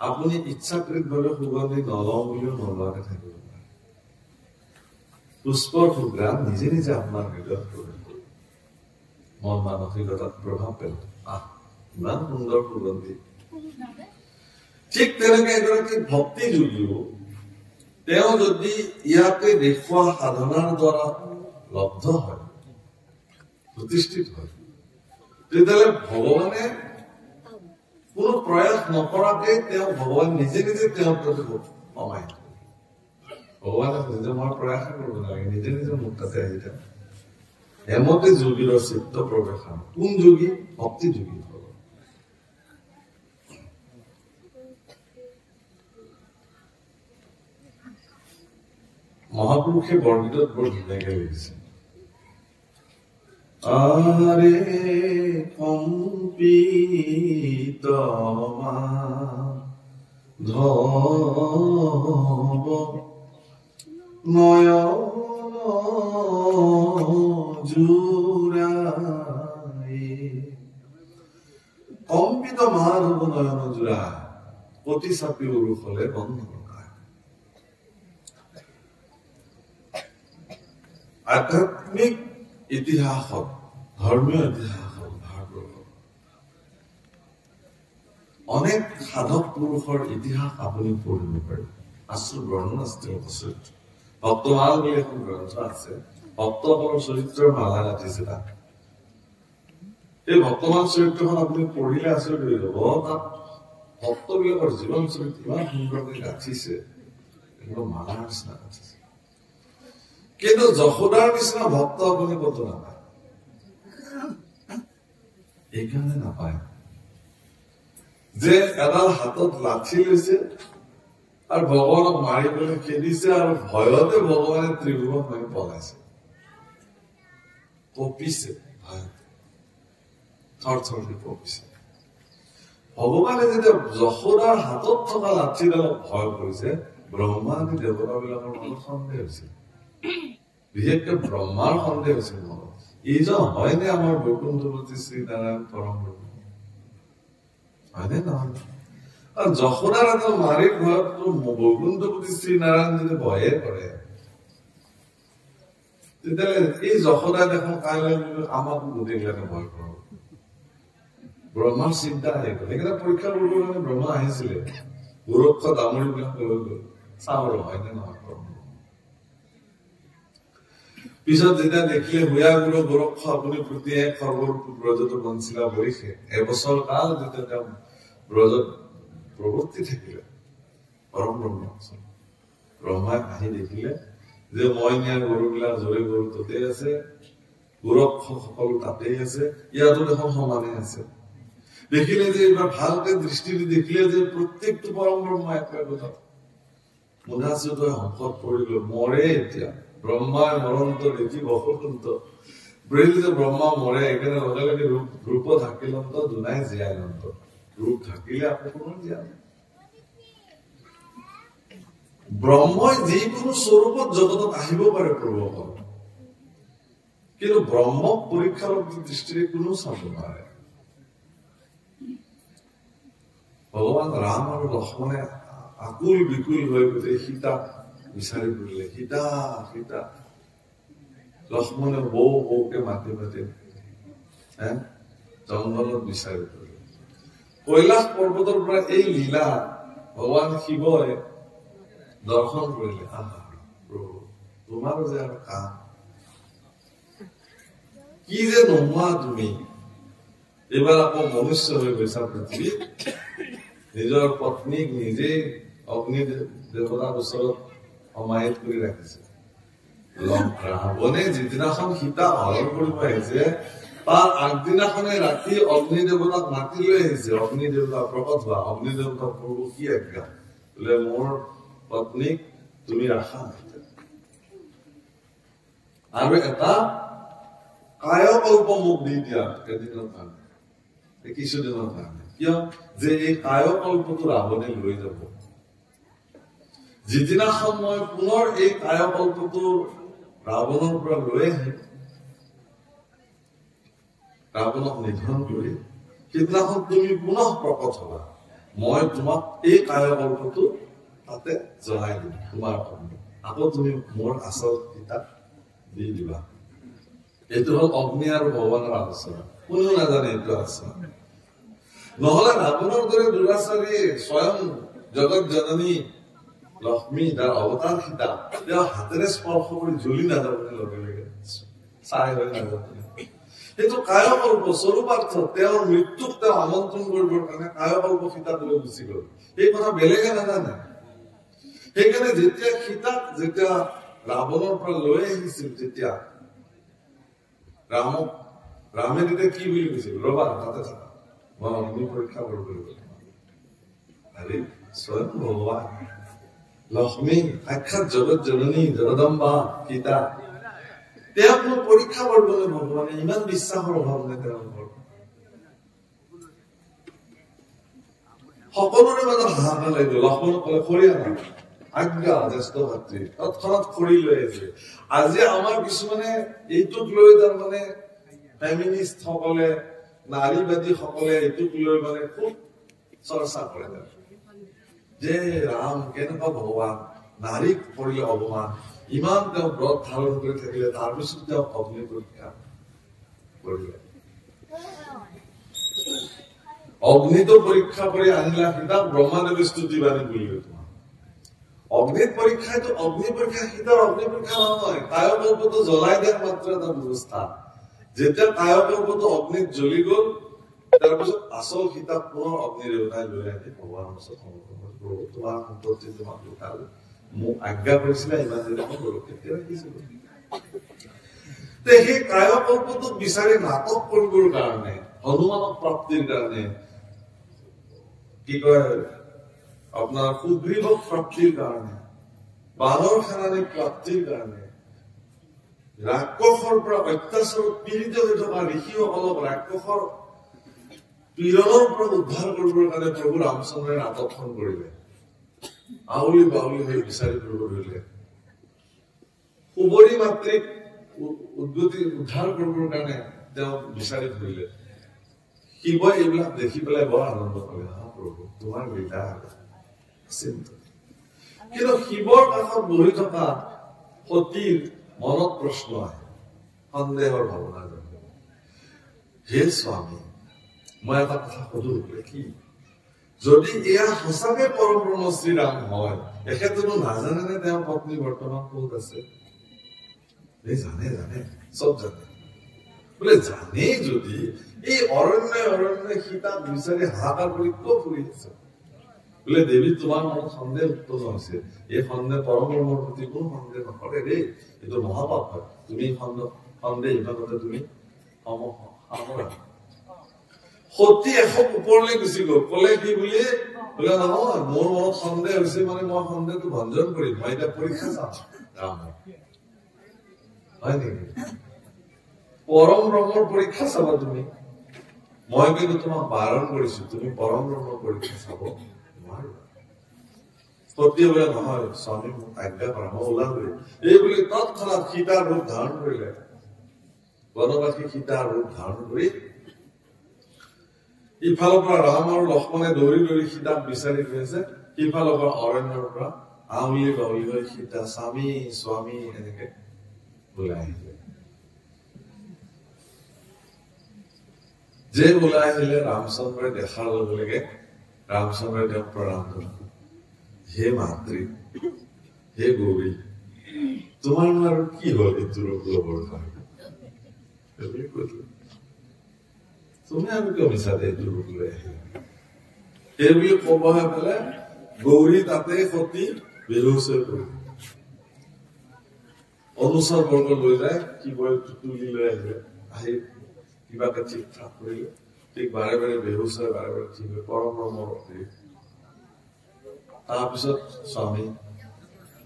আপুনি ইচ্ছাকৃতভাৱে সুগন্ধি নলওঁ বুলিও নলোৱাকে থাকিব পুষ্পৰ সুগ্ৰাম নিজে নিজে আপোনাৰ হৃদয়ত প্ৰৱেশ কৰিব মন মানসিকতাত প্ৰভাৱ পেলায় ইমান সুন্দৰ সুগন্ধি ঠিক তেনেকে এগৰাকী ভক্তি যোগীও তেওঁ যদি ইয়াতে দেখুওৱা সাধনাৰ দ্বাৰা লব্ধ হয় প্ৰতিষ্ঠিত হয় তেতিয়াহ'লে ভগৱানে কোনো প্ৰয়াস নকৰাকে তেওঁ ভগৱান নিজে নিজে তেওঁৰ প্ৰতি সমায় ভগৱানে নিজে মই প্ৰয়াস কৰিব নালাগে নিজে নিজে মোৰ তাতে আহি থাকে এমতে যোগীৰ চিত্ত প্ৰৱেশ কোন যোগী ভক্তি যোগী মহাপুৰুষে বৰগীতত বৰ ধুনীয়াকে লিখিছে আরে কম্পিত ধব নয়ন জুড়াই কম্পিত মাধব নয়ন জোড়া পতি চাপি উৰুষলে বন্ধ লগায় আধ্যাত্মিক ইতিহাসত ধৰ্মীয় ইতিহাসত ভাৰতবৰ্ষত অনেক সাধক পুৰুষৰ ইতিহাস আপুনি পঢ়িব পাৰে আশ্ৰম বৰ্ণনা চৰিত্ৰ ভক্তমাল বুলি এখন গ্ৰন্থ আছে ভক্তসকলৰ চৰিত্ৰৰ মালা গাঁঠিছে তাত এই ভক্তমাল চৰিত্ৰখন আপুনি পঢ়িলে আচৰিত হৈ যাব তাত ভক্তবিলাকৰ জীৱন চৰিত্ৰ ইমান সুন্দৰকৈ গাঁঠিছে একদম মালাৰ নিচিনা গাঁঠিছে কিন্তু যশোদাৰ নিচিনা ভক্ত আপুনি কতো নাপায় এইকাৰণে নাপায় যে এডাল হাতত লাঠি লৈছে আৰু ভগৱানক মাৰিবলৈ খেদিছে আৰু ভয়তে ভগৱানে ত্ৰিভুৱন মাৰি পলাইছে কঁপিছে ভয়তে থৰ থৰকে কঁপিছে ভগৱানে যেতিয়া যশোদাৰ হাতত থকা লাঠিডালক ভয় কৰিছে ব্ৰহ্মাদি দেৱতাবিলাকৰ মনত সন্দেহ হৈছিল বিশেষকৈ ব্ৰহ্মাৰ সন্দেহ হৈছিল মনত এইজন হয়নে আমাৰ বৈকুণ্ঠপতি শ্ৰীনাৰায়ণ পৰম ব্ৰহ্ম হয়নে নহয় আৰু যশোদাৰ এটা মাৰিৰ ঘৰতটো বৈকুণ্ঠপতি শ্ৰীনাৰায়ণ যদি ভয়ে কৰে তেতিয়াহ'লে এই যশোদা দেখোন কাইলৈ আমাকো গোটেইবিলাকে ভয় কৰক ব্ৰহ্মাৰ চিন্তা আহি গ'ল সেইকাৰণে পৰীক্ষা কৰিবৰ কাৰণে ব্ৰহ্মা আহিছিলে গোৰক্ষ দামৰীবিলাক লৈ গ'ল চাওঁ আৰু হয়নে নহয় পিছত যেতিয়া দেখিলে হুয়া গুৰু গোৰক্ষ আপুনি প্ৰতিয়ে খৰ্বৰ ব্ৰজত বঞ্চিলা বৰিষে এবছৰ কাল যেতিয়া তেওঁ ব্ৰজত প্ৰৱৰ্তি থাকিলে পৰম ব্ৰহ্ম ব্ৰহ্মাই আহি দেখিলে যে মই নিয়া গৰুবিলাক জৰি গৰু তাতে আছে গোৰক্ষ সকলো তাতেই আছে ইয়াতো দেখোন সমানে আছে দেখিলে যে এইবাৰ ভালকে দৃষ্টি দি দেখিলে যে প্ৰত্যেকটো পৰম ব্ৰহ্ম একেবাৰে কথা মুধাচুত সংকট পৰিল মৰে এতিয়া ব্ৰহ্মাই মৰন্ত দেখি বসন্ত ব্ৰেলি যে ব্ৰহ্মা মৰে একেবাৰে লগে লগে ৰূপ ঢাকিলন্ত দুনাই জীয়াই লন্ত ৰূপ ঢাকিলে আকৌ কোনো জীয়াই ব্ৰহ্মই যিকোনো স্বৰূপত জগতত আহিব পাৰে প্ৰভুসকল কিন্তু ব্ৰহ্মক পৰীক্ষাৰ দৃষ্টিৰে কোনো চাব নোৱাৰে ভগৱান ৰাম আৰু লক্ষ্মণে আকুল বিকুল হৈ গোটেই সীতাক বিচাৰি ফুৰিলে সীতা সীতা লক্ষ্মণে বৌকে মাতি মাতি জংঘলত বিচাৰি ফুৰিলে কৈলাশ পৰ্বতৰ পৰা এই লীলা ভগৱান শিৱই দৰ্শন কৰিলে প্ৰভু তোমাৰ যে আৰু কাম কি যে নোহোৱা তুমি এইবাৰ আকৌ মনুষ্য হৈ গৈছা পৃথিৱীত নিজৰ পত্নীক নিজেই অগ্নি দেৱতাৰ ওচৰত সমাহিত কৰি ৰাখিছে ৰাৱণে যিদিনাখন সীতা হৰণ কৰিব আহিছে তাৰ আগদিনাখনে ৰাতি অগ্নি দেৱতাক মাতি লৈ আহিছে অগ্নি দেৱতা প্ৰকট হোৱা অগ্নি দেৱতা প্ৰভু কি আজ্ঞা বোলে মোৰ পত্নীক তুমি ৰাখা আৰু এটা কায়কল্প মোক দি দিয়া এদিনৰ কাৰণে কিছুদিনৰ কাৰণে কিয় যে এই কায়কল্পটো ৰাৱণে লৈ যাব যিদিনাখন মই পুনৰ এই কায়কল্পটো ৰাৱণৰ পৰা লৈ আহিম ৰাৱণক নিধন কৰি সেইদিনাখন তুমি পুনঃ প্ৰকট হবা মই তোমাক এই কায়কল্পটো তাতে জ্বলাই দিম তোমাৰ আকৌ তুমি মোৰ আচল কিতাপ দি দিবা এইটো হল অগ্নি আৰু ভগৱানৰ আলোচনা কোনো নাজানে এইটো আলোচনা নহলে ৰাৱণৰ দৰে দুৰাচাৰী স্বয়ং জগত জননী লক্ষ্মী তাৰ অৱতাৰ সীতা তেওঁ হাতেৰে স্পৰ্শ কৰি জ্বলি নাযাবলৈ লগে লগে চাই হৈ নাযাবলৈ সেইটো কায়কল্প স্বৰূপাৰ্থ তেওঁৰ মৃত্যুক তেওঁ আমন্ত্ৰণ কৰিবৰ কাৰণে কায়কল্প সীতাটোলৈ গুচি গল এই কথা বেলেগে নাজানে সেইকাৰণে যেতিয়া সীতাক যেতিয়া ৰাৱণৰ পৰা লৈ আহিছিল তেতিয়া ৰামে তেতিয়া কি বুলি কৈছিল ৰবা তাতে থাকা মই অগ্নি পৰীক্ষা কৰিব আৰে স্বয়ং ভগৱান লক্ষ্মী সাক্ষাৎ জগত জননী জগদম্বা সীতা তেওঁক মই পৰীক্ষা কৰিবলৈ ভগৱানে ইমান বিশ্বাসৰ অভাৱ নাই তেওঁলোকৰ। সকলোৰে মাজত হাহাকাৰ লাগিব। লক্ষ্মণক ক'লে খৰি আনা, আজ্ঞা জ্যেষ্ঠ ভাতৃ, তৎক্ষণাৎ খৰি লৈ আহিছে। আজি আমাৰ কিছুমানে এইটোক লৈ তাৰমানে ফেমিনিষ্ট সকলে, নাৰীবাদী সকলে এইটোক লৈ মানে খুব চৰ্চা কৰে যে ৰাম কেনেকুৱা ভগৱান, নাৰীক কৰিলে অপমান, ইমান তেওঁ ব্ৰত ধাৰণ কৰি থাকিলে, তাৰপিছত তেওঁ অগ্নি পৰীক্ষা কৰিলে। অগ্নিতো পৰীক্ষা কৰি আনিলা সীতা, ব্ৰহ্মাদেৱে স্তুতি বাণী বুলিলে তোমাৰ। অগ্নিত পৰীক্ষাটো অগ্নি পৰীক্ষা, সীতাৰ অগ্নি পৰীক্ষা নহয়, কায়কল্পটো জ্বলাই দিয়াৰ মাত্ৰ এটা ব্যৱস্থা। যেতিয়া কায়কল্পটো অগ্নিত জ্বলি গল, তাৰপিছত আচল সীতাক পুনৰ অগ্নি দেৱতাই লৈ আনি ভগৱানৰ ওচৰত সমৰ্পণ কৰে। তোমাৰ সম্পত্তি তোমাক লুকালো, মোক আজ্ঞা কৰিছিলা, ইমান দিনে মই কেতিয়া ৰাখিছিলো। সেই কায়কল্পটোক বিচাৰি নাটক কৰিবৰ কাৰণে, হনুমানক প্ৰাপ্তিৰ কাৰণে, কি কয় আপোনাৰ সুগ্ৰীৱক প্ৰাপ্তিৰ কাৰণে, বানৰ সেনানী প্ৰাপ্তিৰ কাৰণে, ৰাক্ষসৰ পৰা অত্যাচাৰত পীড়িত হৈ থকা ঋষিসকলক ৰাক্ষসৰ পীড়নৰ পৰা উদ্ধাৰ কৰিবৰ কাৰণে প্ৰভু ৰামচন্দ্ৰই নাটকখন কৰিলে। আউলি বাউলি হৈ বিচাৰি ফুৰিব ধৰিলে। সুবৰী মাতৃক উদ্ধাৰ কৰিবৰ কাৰণে তেওঁ বিচাৰি ফুৰিলে। শিৱই এইবিলাক দেখি পেলাই বৰ আনন্দ কৰে, হা প্ৰভু তোমাৰ লীলা চিন্তা। কিন্তু শিৱৰ কাষত বহি থকা সতীৰ মনত প্ৰশ্ন আহে, সন্দেহৰ ভাৱনা জন্মে। হে স্বামী, মই এটা কথা সুধো, কি যদি এয়া সঁচাকে পৰম ব্ৰহ্ম শ্ৰীৰাম হয়, এখেতেনো নাজানে নে তেওঁৰ পত্নী বৰ্তমান ক'ত আছে? জানে, জানে, চব জানে। বোলে জানেই যদি এই অৰণ্যে অৰণ্যে সীতাক বিচাৰি হাহাকাৰ কৰি কিয় ফুৰি আছে? বোলে দেৱী তোমাৰ মনত সন্দেহ উৎপন্ন হৈছে। এই সন্দেহ পৰম ব্ৰহ্মৰ প্ৰতি কোনো সন্দেহ নকৰে দেই, এইটো মহাপাপ হয়। তুমি সন্দেহ ইমানতে তুমি সামৰা। সতী এশ ওপৰলৈ গুচি গল, কলে কি বুলি বোলে নহয়, মোৰ মনত সন্দেহ হৈছে মানে মই সন্দেহটো ভঞ্জন কৰিম, মই এতিয়া পৰীক্ষা চাম ৰামক, হয় নেকি? পৰম ব্ৰহ্মৰ পৰীক্ষা চাবা তুমি। মই কিন্তু তোমাক বাৰণ কৰিছো, তুমি পৰম ব্ৰহ্মৰ পৰীক্ষা চাব নোৱাৰিবা। সতীয়ে বোলে নহয় স্বামী মোক আজ্ঞা কৰা, মই ওলাবই। এই বুলি তৎক্ষণাৎ সীতাৰ ৰূপ ধাৰণ কৰিলে। বনবাসী সীতাৰ ৰূপ ধাৰণ কৰি ইফালৰ পৰা ৰাম আৰু লক্ষ্মণে দৌৰি দৌৰি সীতাক বিচাৰি গৈছে, সিফালৰ পৰা অৰণ্যৰ পৰা আউলি বাউলি হৈ সীতা স্বামী স্বামী এনেকে ওলাই আহিলে। যে ওলাই আহিলে ৰামচন্দ্ৰই দেখাৰ লগে লগে ৰামচন্দ্ৰই তেওঁক প্ৰণাম কৰিলে। হে মাতৃ, হে গৌৰী, তোমাৰ আৰু কি হল এইটো ৰূপ লবৰ কাৰণে? তুমি আৰু কিয় মিছাতে এইটো ৰূপ লৈ আহিলা? সেই বুলি কবহে পেলে গৌৰী তাতে সতী বেহুচ হৈ পৰিল। অনুচৰ বৰ্গ লৈ যায়, কি কয় তুলি লৈ আহিলে, আহি কিবাকে ঠিক ঠাক কৰিলে, ঠিক বাৰে বাৰে বেহুচ হয়, বাৰে বাৰে ঠিক হয়, পৰম ব্ৰহ্মৰ। তাৰপিছত স্বামী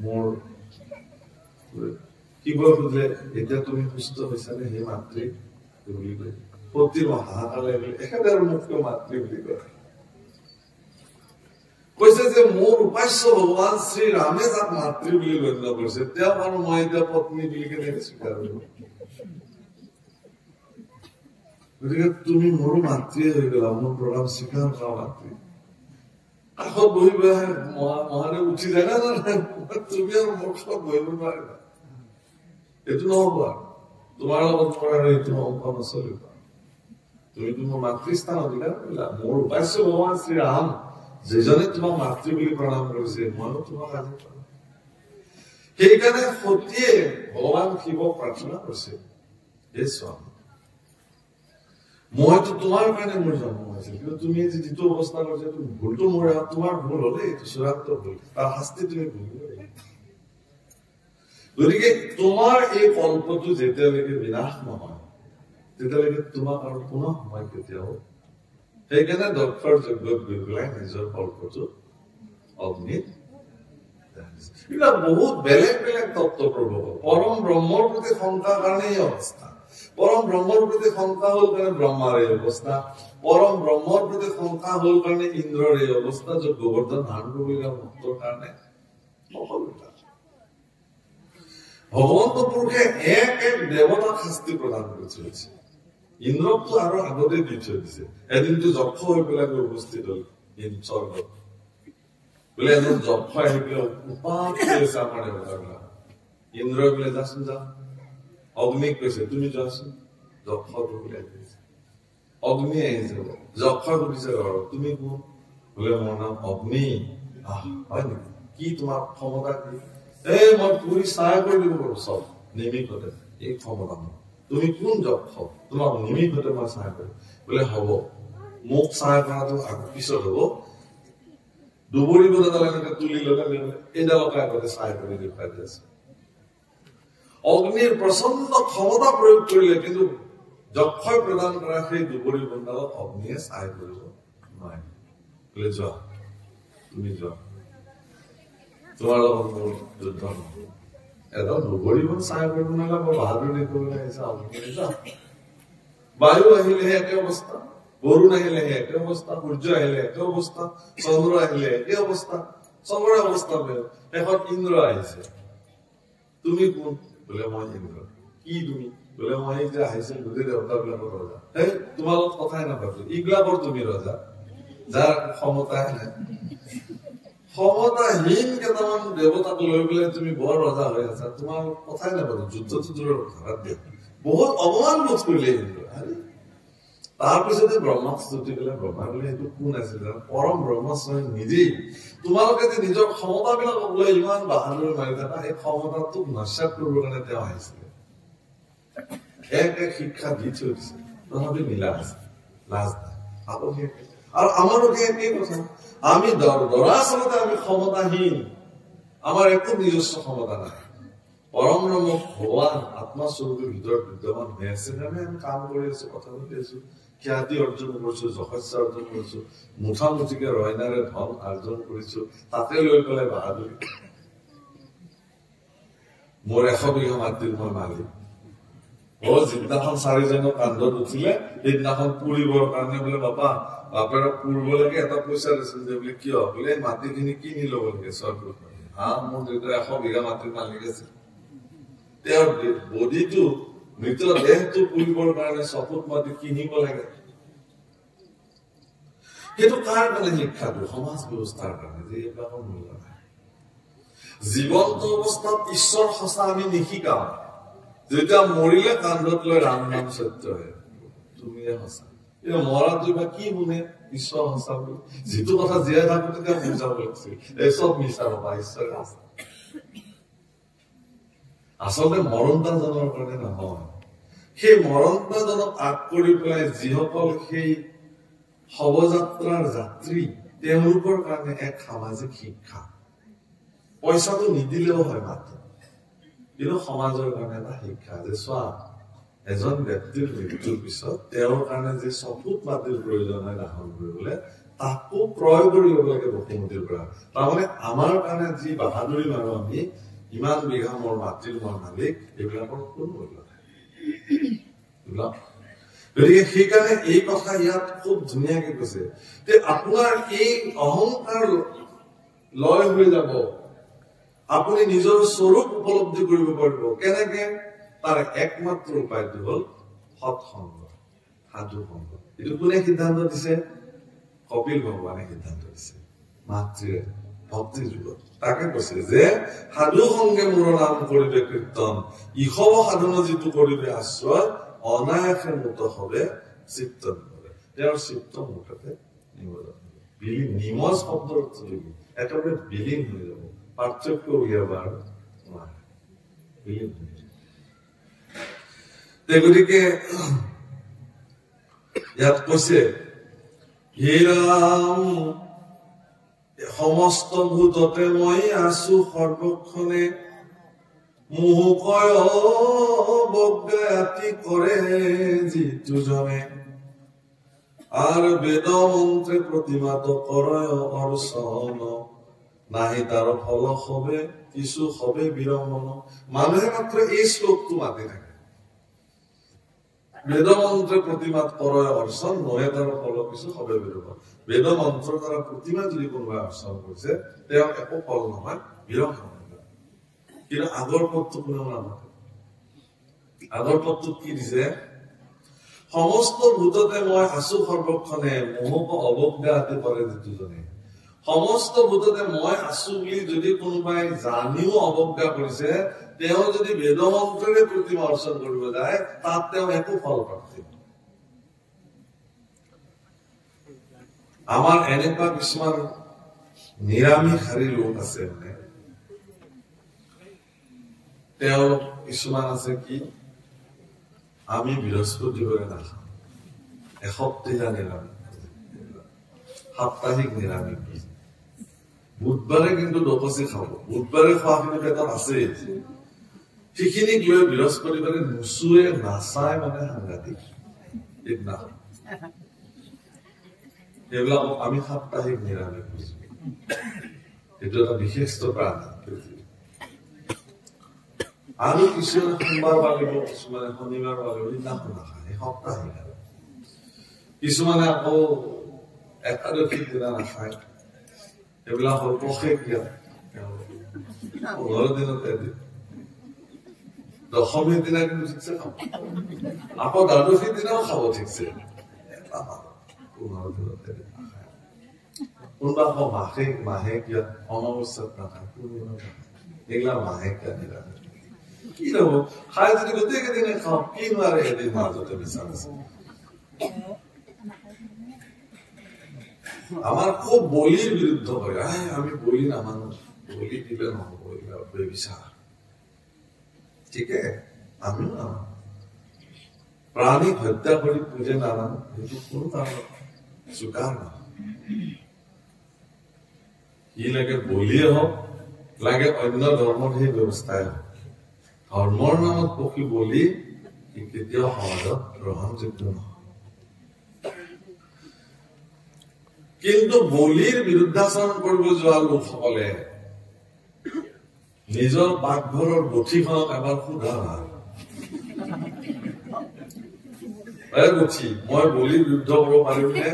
মোৰ কি কয় সুধিলে, এতিয়া তুমি সুস্থ হৈছানে হে মাতৃ বুলি কয়। সতীৰ হাহাকাৰ লাগিলে, একেবাৰে আৰু মুখ্য মাতৃ বুলি কয়। কৈছে যে মোৰ উপাস্য ভগৱান শ্ৰীৰামে যাক মাতৃ বুলি গণ্য কৰিছে, তেওঁক আৰু মই এতিয়া পত্নী বুলি কেনেকে স্বীকাৰ কৰিম? গতিকে তুমি মোৰো মাতৃয়ে হৈ গলা, মোৰ প্ৰণাম স্বীকাৰ কৰা মাতৃ। কাষত বহি পেলাই মহাদেৱ উঠি যায় না, তুমি আৰু মোৰ কাষত বহিব নোৱাৰিবা, এইটো নহব আৰু তোমাৰ লগত মোৰ আৰু এইটো অংক নচলিব। তুমিতো মোৰ মাতৃস্থান অধিকাৰ কৰিলা, মোৰ উপাস্য ভগৱান শ্ৰীৰাম যিজনে তোমাক মাতৃ বুলি প্ৰণাম কৰিছে, মইও তোমাক আজি প্ৰণাম। সেইকাৰণে সতীয়ে ভগৱান শিৱক প্ৰাৰ্থনা কৰিছে, হে স্বামী, মইতো তোমাৰ কাৰণে মোৰ জন্ম হৈছিল, কিন্তু তুমি যিটো অৱস্থা কৰিছা ভুলটো মোৰ, তোমাৰ ভুল হলে এইটো চূড়ান্ত ভুল, তাৰ শাস্তি তুমি ভুগিব লাগিব। গতিকে তোমাৰ এই কল্পটো যেতিয়ালৈকে বিনাশ নহয়, তেতিয়ালৈকে তোমাক আৰু পুনঃ মই কেতিয়াও, সেইকাৰণে দক্ষৰ যজ্ঞত গৈ পেলাই নিজৰ কল্পটো অগ্নিত এটা বহুত বেলেগ বেলেগ তত্ত্ব প্রভু পরম ব্রহ্মর প্রতি শঙ্কার কারণে এই অবস্থা পরম ব্রহ্মর প্রতি শঙ্কা হল কারণে ব্রহ্মার এই অবস্থা পরম ব্রহ্মর প্রতি শঙ্কা হল কারণে ইন্দ্রের এই অবস্থা যে গোবর্ধন ধারণ করবে ভক্তর কারণে ভগবন্ত পুরুষে এক এক দেবতা শাস্তি প্রদান করে চলেছে ইন্দ্রক তো আরো আগতে দি চলেছে এদিন তো যক্ষ হয়ে পেলাক উপস্থিত হল স্বর্গ বলে এজন যক্ষ আহি পেলে উপাত করেছে আমার দেবতাগুলা ইন্দ্র বলে যাসুন যা অগ্নি কৈছে তুমি যাসুন যক্ষ বলে অগ্নি আহিছে যক্ষ সুধিছে তুমি কোন বলে মোৰ নাম অগ্নি হয় নেকি কি তোমার ক্ষমতা কি এই মই পুরি সহায় করে দিব পারো সব নিমিষতে এই ক্ষমতা তুমি কোন যক্ষ তোমাক নিমিষতে মই সহায় করি বলে হব মোক সহায় কৰাটো পিছত হব দুবৰি বজালে তুলি লগাই এইডালকে আগতে সহায় কৰি দেখুৱাই দিছে অগ্নিৰ প্ৰচণ্ড ক্ষমতা প্ৰয়োগ কৰিলে কিন্তু যক্ষই প্ৰদান কৰা সেই দুবৰি বন্ধালত অগ্নিয়ে সহায় কৰিব নোৱাৰে বলে যোৱা তুমি যোৱা তোমাৰ লগত মোৰ যুদ্ধ নহয় এটা দুবৰি বন সহায় কৰিব নালাগে বাহাদুৰ দেখুৱাবলৈ আহিছে অগ্নি যোৱা বায়ু আহিলে একে অৱস্থা বৰুণ আহিলে একে অৱস্থা সূৰ্য আহিলে একে অৱস্থা চন্দ্ৰ আহিলে একে অৱস্থা চবৰে অৱস্থা বেয়া এখন ইন্দ্ৰ আহিছে তুমি কোন বলে মই ইন্দ্ৰ কি তুমি বলে মই যে আহিছে গোটেই দেৱতাবিলাকৰ ৰজা এই তোমাৰ লগত কথাই নাপাতো এইবিলাকৰ তুমি ৰজা যাৰ ক্ষমতাই নাই ক্ষমতাহীন কেইটামান দেৱতাক লৈ পেলাই তুমি বৰ ৰজা হৈ আছা তোমাৰ কথাই নাপাতো যুদ্ধটো দূৰৰ কথা দিয়া বহুত অপমান বোধ কৰিলে ইন্দ্ৰ তাৰপিছতে ব্ৰহ্মাক স্তুতি কৰিলে ব্ৰহ্মা বোলে এইটো কোন আছিল পৰম ব্ৰহ্ম স্বয়ং নিজেই তোমালোকে যে নিজৰ ক্ষমতাবিলাকক লৈ ইমান বাহাদুৰ মাৰি থাকা এই ক্ষমতাটোক নস্যাৎ কৰিবৰ কাৰণে তেওঁ আহিছিলে এক এক শিক্ষা দি থৈ দিছে তথাপি মিলা আছে লাজ নাই আৰু আমাৰো একেই কথা আমি দৰাচলতে আমি ক্ষমতাহীন আমাৰ একো নিজস্ব ক্ষমতা নাই পৰম ব্ৰহ্ম ভগৱান আত্মাস্বৰূপৰ ভিতৰত বিদ্যমান হৈ আছে কাৰণে আমি কাম কৰি আছো কথা পাতি আছো খ্যাতি অৰ্জন কৰিছো যশস্য অৰ্জন কৰিছো মুঠামুঠিকে ৰয়নাৰে ধন অৰ্জন কৰিছো তাতে লৈ পেলাই বাহাদুৰি মোৰ 100 বিঘা মাটিৰ মই মালিক যিদিনাখন 4জনক কান্ধত উঠিলে সেইদিনাখন পুৰিবৰ কাৰণে বোলে বাবা বাপেৰ পুৰিবলৈকে এটা পইচা দিছিল যে বোলে কিয় বোলে মাটিখিনি কিনি ল'ব লাগে চৰকাৰ মোৰ দেউতাৰ 100 বিঘা মাটিৰ মালিক আছিল তেওঁৰ বডিটো মৃত দেহটো পুৰিবৰ কাৰণে চকুত মাটি কিনিব লাগে সেইটো কাৰ কাৰণে শিক্ষাটো সমাজ ব্যৱস্থাৰ কাৰণে যে এইবিলাকৰ মূল্য নাই জীৱন্ত অৱস্থাত ঈশ্বৰ সঁচা আমি নিশিকাওঁ যেতিয়া মৰিলে কান্ধত লৈ ৰাম নাম সত্য হয় তুমিয়ে সঁচা কিন্তু মৰাটো বা কি শুনে ঈশ্বৰ সঁচা বুলি যিটো কথা জীয়াই থাকোতে তেওঁ বুজাব লাগিছিল এই চব মিছা বাবা ঈশ্বৰ সঁচা আচলতে মৰণতাজনৰ কাৰণে নহয় সেই মৰণতাজনক আগ কৰি পেলাই যিসকল সেই শৱযাত্ৰাৰ যাত্ৰী তেওঁলোকৰ কাৰণে এক সামাজিক শিক্ষা পইচাটো নিদিলেও হয় মাত্ৰ কিন্তু সমাজৰ কাৰণে এটা শিক্ষা যে চোৱা এজন ব্যক্তিৰ মৃত্যুৰ পিছত তেওঁৰ কাৰণে যে চকুত মাটিৰ প্ৰয়োজন হয় দাহন কৰিবলৈ তাকো ক্ৰয় কৰি ল'ব লাগে বসুমতীৰ পৰা তাৰমানে আমাৰ কাৰণে যি বাহাদুৰি মাৰো আমি ইমান বিঘা মোৰ মাটিৰ মই মালিক এইবিলাকৰ কোনো মূল্য নাই গতিকে সেইকাৰণে এই কথা ইয়াত খুব ধুনীয়াকে কৈছে যে আপোনাৰ এই অহংকাৰ লয় হৈ যাব আপুনি নিজৰ স্বৰূপ উপলব্ধি কৰিব পাৰিব কেনেকে তাৰ একমাত্ৰ উপায়টো হল সৎসংগ সাধু সংগ এইটো কোনে সিদ্ধান্ত দিছে কপিল ভগৱানে সিদ্ধান্ত দিছে মাতৃয়ে ভক্তি যুগত তাকে কৈছে যে সাধু সংগে মোৰ নাম কৰিবে কীৰ্তন ইহব সাধন যিটো কৰিবে আশ্ৰয় অনায়াসে মুক্ত হবে চিত্ত তেওঁৰ চিত্ত মুঠতে বিলীন নিমজ শব্দৰ অৰ্থ একেবাৰে বিলীন হৈ যাব পাৰ্থক্য উলিয়াবাৰ নোৱাৰে বিলীন হৈ যাব গতিকে ইয়াত কৈছে হে ৰাম সমস্ত ভূততে মই আছো সৰ্বক্ষণে মোহ কয় বজ্ঞাতি কৰে যিটো জনে আৰ বেদ মন্ত্ৰে প্ৰতিমাত কৰয় অৰ্চন নাহি তাৰ ফল হবে কিছু হবে বিড়ম্বন মানুহে মাত্ৰ এই শ্লোকটো মাতি থাকে বেদ মন্ত্রে প্রতিমাত করয় অর্চন নহে তার ফল কিছু হবে বিড়ম্বন বেদ মন্ত্র দ্বারা প্রতিমা যদি কোনোবাই অর্চন কৰিছে তেওঁ একো ফল নহয় বিড়ম্বন কিন্তু আগৰ পদটো কোনেও নামাতে আগৰ পদটোত কি দিছে সমস্ত ভূততে মই আছো সৰ্বক্ষণে মোহক অৱজ্ঞা আতি পৰে যিজনে সমস্ত ভূততে মই আছো বুলি যদি কোনোবাই জানিও অৱজ্ঞা কৰিছে তেওঁ যদি বেদ মন্ত্ৰেৰে প্ৰতিমা অৰ্চন কৰিব যায় তাত তেওঁ একো ফল প্ৰাপ্তি আমাৰ এনেকুৱা কিছুমান নিৰামিষাৰী লোক আছে মানে তেওঁ কিছুমান আছে কি আমি বৃহস্পতিবাৰে নাখাওঁ এসপ্তাহীয়া নিৰামিষ সাপ্তাহিক নিৰামিষ বুধবাৰে কিন্তু দকচি খাব বুধবাৰে খোৱাখিনি পেটত আছে সেইখিনিক লৈ বৃহস্পতিবাৰে নুচুৱে নাচাই মানে সাংঘাতিক এইদিনা সেইবিলাক আমি সাপ্তাহিক নিৰামিষ বুজিছো এইটো এটা বিশিষ্ট প্ৰাণী আৰু কিছুমানে সোমবাৰ পালিব কিছুমানে শনিবাৰ পালিব সেইদিনাখন নাখায় সপ্তাহিক কিছুমানে আকৌ একাদশীৰ দিনা নাখায় এইবিলাক হল পষেকীয়া 15 দিনতে এদিন দশমীৰ দিনা কিন্তু ঠিকছে খাব আকৌ দ্বাদশীৰ দিনাও খাব ঠিকছে 15 দিনতে এদিন নাখায় কোনোবা আকৌ মাহেকীয়া অমাৱস্যাত নাখায় এইগিলা মাহেকীয়া নিৰামিষ কি ৰব খাই যদি গোটেইকেইদিনে খাওঁ কি নোৱাৰে এদিন মাজতে বিচাৰ আছে আমার খুব বলির বিরুদ্ধ করে আমি বলি না মানুষ বলি দিলে নহব বেবিচার ঠিক আমিও না প্রাণী হত্যা করে পুজো নানান কিন্তু কোনো কারণ স্বীকার না কি লাগে বলিয়ে হোক লাগে অন্য ধর্মের সেই ব্যবস্থায় হোক ধৰ্মৰ নামত পক্ষী বলি কেতিয়াও সমাজত গ্ৰহণযোগ্য নহয় কিন্তু বলিৰ বিৰুদ্ধাচৰণ কৰিব যোৱা লোকসকলে নিজৰ পাকঘৰৰ গঠিখনক এবাৰ সোধা ভাল গঠি মই বলিৰ বিৰুদ্ধ কৰিব পাৰিমনে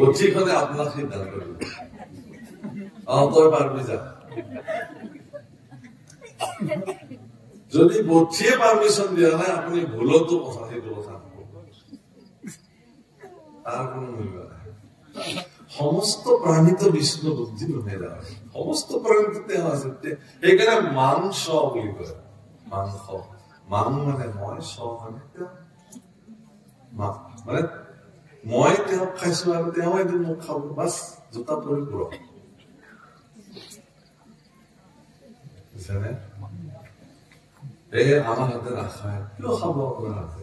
গঠিখনে আপোনাক সিদ্ধান্ত কৰিব তই পারবি যা যদি বঠিয়ে পারমিশন দিয়া নাই আপনি ভুলতো কথা সেইটো কথা তার কোন মূল্য নাই সমস্ত প্রাণীত বিষ্ণু বুদ্ধি নহয় যায় সমস্ত প্রাণীতে তেওঁ আছে সেইকাৰণে মাংস বুলি কয় মাংস মাং মানে মই স মানে মানে মই তেওঁক খাইছো আৰু তেওঁ এদিন মোক খাব বাছ জোতা পৰিপূৰক আমাৰ হাতে নাখায় কিয় খাব আপোনাৰ হাতে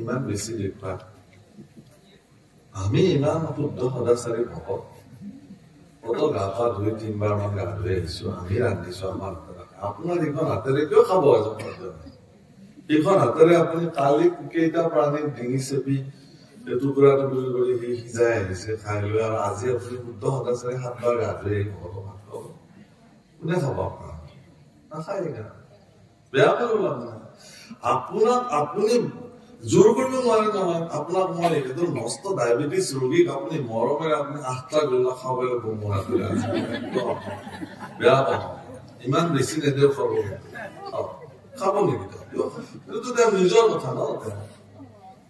ইমান বেছি দেখবা আমি ইমান শুদ্ধ সদাচাৰী ভকত কত গা পা ধুই 3 বাৰ মান গা ধুই আহিছো আমি ৰান্ধিছো আমাৰ আপোনাৰ এইখন হাতেৰে কিয় খাব এজন এইখন হাতেৰে আপুনি কালি কেইটা প্ৰাণীক ডিঙি চেপি টুকুৰা টুকুৰি কৰি সিজাই আহিছে খাই লৈ আৰু আজি আপুনি শুদ্ধ সদাচাৰী 7 বাৰ গা ধুই ভকত কোনে খাব আপোনাৰ নাখায় বেয়া কৰিব লাগে আপোনাক আপুনি জোৰ কৰিব নোৱাৰে নহয় আপোনাক মই এইটো নষ্ট ডায়েবেটিছ ৰোগীক আপুনি মৰমেৰে আপুনি 8টা গোল্লা খাবলৈ বনোৱা বেয়া পাব ইমান বেছি নেদেও খাব নেকি এইটো তেওঁ নিজৰ কথা ন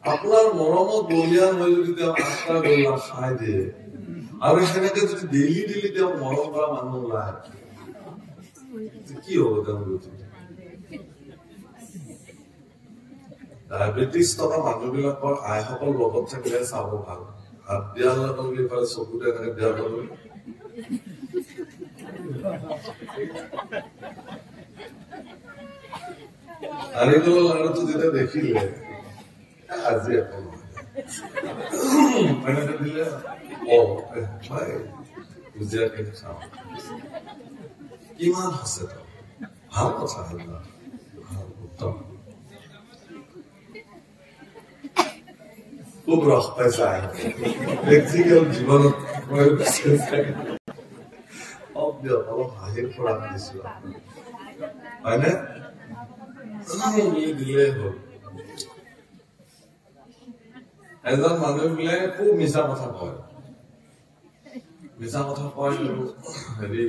আপোনাৰ মৰমত বলিয়ান হৈ যদি তেওঁ 8টা গোল্লা খাই দিয়ে আৰু সেনেকে যদি ডেইলি তেওঁ মৰম কৰা মানুহ ওলায় কি হব ডায়েবেটিছ থকা মানুহবিলাকৰ আইসকল লগত থাকিলে চাব ভাল হাত দিয়া লগে চকুতে এনেকে দিয়া লগে নাৰিকলৰ লাড়ুটো যেতিয়া দেখিলে আজি একো নহয় দিলে বুজিয়াকে চাওঁ কিমান আছে ভাল কথা ভাল উত্তম খুব ৰস পাইছা প্ৰেক্টিকেল জীৱনত মই অলপ হাঁহিৰ খৰাক দিছো হয়নে দিলে হ'ল এজন মানুহ বিলাকে খুব মিছা কথা কয় হেৰি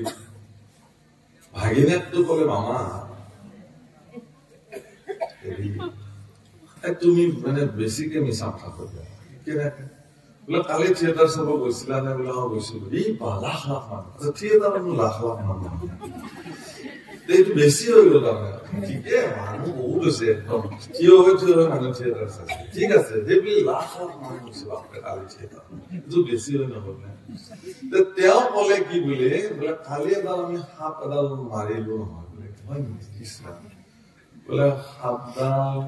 ভাগিনেকটো কলে মামা হেৰি তুমি মানে বেছিকে মিছা কথা কৈছা কেনেকে বোলে কালি থিয়েটাৰ চাব গৈছিলা নে বোলে গৈছিলো এই লাখ লাখ মানুহ আচ্ছা থিয়েটাৰ লাখ লাখ মানুহ এইটো বেছি হৈ গ'ল তাৰমানে ঠিকে মানুহ বহুত হৈছে একদম থিয় হৈ মানুহ থিয়েটাৰ চাইছে ঠিক আছে সেইবুলি লাখ লাখ মানুহ হৈছে বাপৰে কালি থিয়েটাৰ এইটো বেছি হৈ নহ'ল তেওঁ কলে কি বোলে বোলে কালি এডাল আমি সাপ এডাল মাৰিলো নহয় বোলে হয় কৃষ্ণ বোলে সাপডাল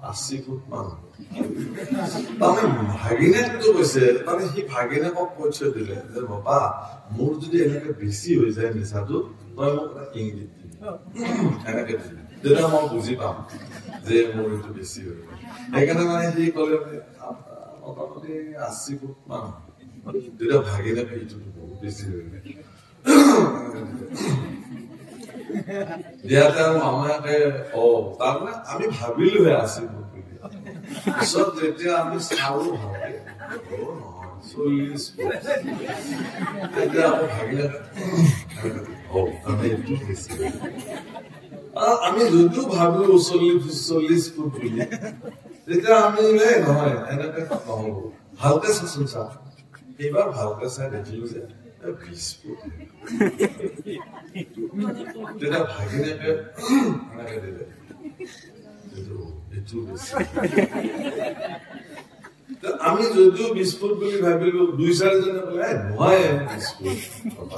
80 ফুট মান তাৰমানে ভাগিনেকটো কৈছে তাৰমানে সি ভাগিনেকক পৰিচয় দিলে যে বাবা মোৰ যদি এনেকে বেছি হৈ যায় নিচাটো তই মোক এটা ইংগিত দিবি এনেকে দিবি তেতিয়া মই বুজি পাম যে মোৰ এইটো বেছি হৈ গ'ল সেইকাৰণে মানে সি কলে মোটামুটি 80 ফুট মান তেতিয়া ভাগিনেকে এইটো বহুত বেছি হৈ গ'ল দিয়াতে আৰু মামাকে তাৰমানে আমি ভাবিলোহে 80 ফুট বুলি পিছত যেতিয়া আমি চালো ভালকে 40 ফুট তেতিয়া আকৌ ভাগিনেকে আমি যদিও ভাবিলো 40 ফুট বুলি তেতিয়া আমি নহয় এনেকে নহব ভালকে চাচোন চা এইবাৰ ভালকে চাই দেখিলো যে 20 ফুট তেতিয়া ভাগিনেকে এনেকে দিলে আমি যদিও 20 ফুট বুলি ভাবিলো 2-4জনে কলে নহয় 20 ফুট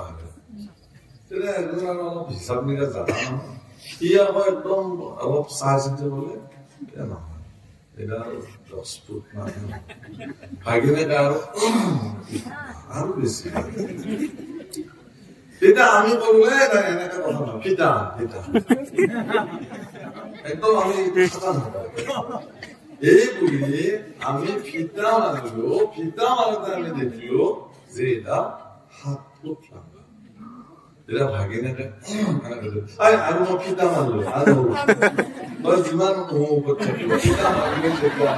তেতিয়া এজন আৰু অলপ হিচাপ নিকাচ জানা নহয় সি আকৌ একদম অলপ চাই চিন্তি বলে নহয় এটা 10 ফুট মানে ভাগিনেকে আৰু বেছি তেতিয়া আমি কলো এনেকে কথা নহয় ফিটা একদম আমি এই বুলি আমি ফিটা মানোতে আমি দেখিলো যে এটা 7 ফুট লম্বা তেতিয়া ভাগিনেকে আৰু মই ফিটা মাৰিলো আৰু তই যিমান থাকিব ফিটা মাৰিলে তেতিয়া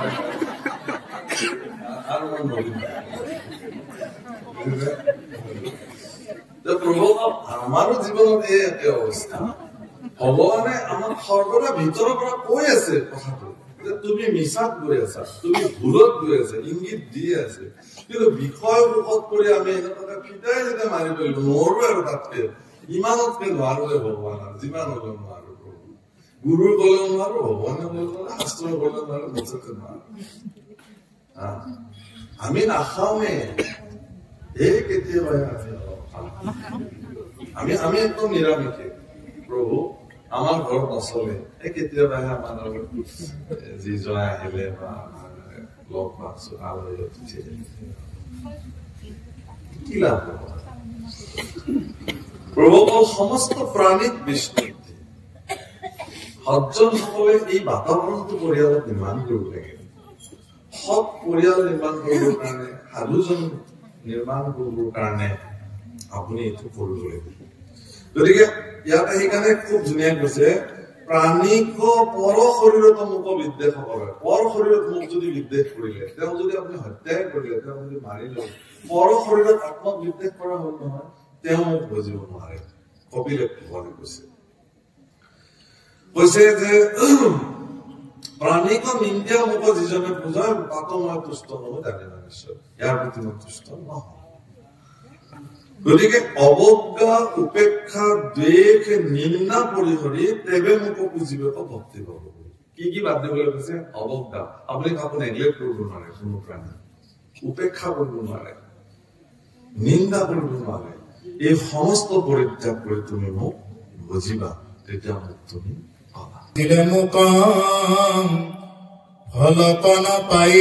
আৰু মই নদী আমাৰো জীৱনত এই একে অৱস্থা ভগৱানে আমাক সৰ্বদা ভিতৰৰ পৰা কৈ আছে কথাটো যে তুমি মিছাত গৈ আছা তুমি ভুলত গৈ আছা ইংগিত দি আছে কিন্তু বিষয় মুখত কৰি আমি এনেকুৱা ফিটাই যেতিয়া মাৰি পেলো নোৱাৰো আৰু তাতকে ইমানতকে নোৱাৰো ভগৱান যিমান হলেও নোৱাৰো গুৰুৰ গলেও নোৱাৰো ভগৱানে গলেও নোৱাৰো শাস্ত্ৰৰ গলেও নোৱাৰো মুঠতে নোৱাৰো আমি নাখাওঁৱে এই কেতিয়াবা আমি একদম নিৰামিষে প্ৰভু আমাৰ ঘৰত নচলে কেতিয়াবাহে আমাৰ লগত যি জয় আহিলে বা লগ পাইছো আলহী কি লাভ প্ৰভু সমস্ত প্ৰাণীক বিষ্ণু সজ্জনসকলে এই বাতাবৰণটো পৰিয়ালত নিৰ্মাণ কৰিব লাগে সৎ পৰিয়াল নিৰ্মাণ কৰিবৰ কাৰণে সাধুজন নিৰ্মাণ কৰিবৰ কাৰণে আপুনি এইটো কৰিব লাগিব গতিকে ইয়াতে সেইকাৰণে খুব ধুনীয়া কৈছে প্ৰাণীক পৰ শৰীৰত মোক বিদ্বেষ কৰে পৰ শৰীৰত মোক যদি বিদ্বেষ কৰিলে তেওঁ যদি আপুনি হত্যাই কৰিলে তেওঁ যদি মাৰিলে পৰ শৰীৰত আত্মক বিদ্বেষ কৰা হল নহয় তেওঁ মোক বুজিব নোৱাৰে কপিলে ভগৱানে কৈছে যে প্ৰাণীক নিন্দা মোক যিজনে বুজায় তাতো মই তুষ্ট নহয় জানে না নিশ্চয় ইয়াৰ প্ৰতি মই তুষ্ট নহয় গতিকে অৱজ্ঞা উপেক্ষা দ্বেষ নিন্দা পৰিহৰি তেবে মোক বুজিব ভক্তি পাব কি বাদ দিবলৈ কৈছে অৱজ্ঞা আপুনি কাকো নেগলেক্ট কৰিব নোৱাৰে কোনো প্ৰাণী উপেক্ষা কৰিব নোৱাৰে নিন্দা কৰিব নোৱাৰে এই সমস্ত পৰিত্যাগ কৰি তুমি মোক বুজিবা তেতিয়া মোক তুমি পাবা দিলে মুকাম ফলকন পাই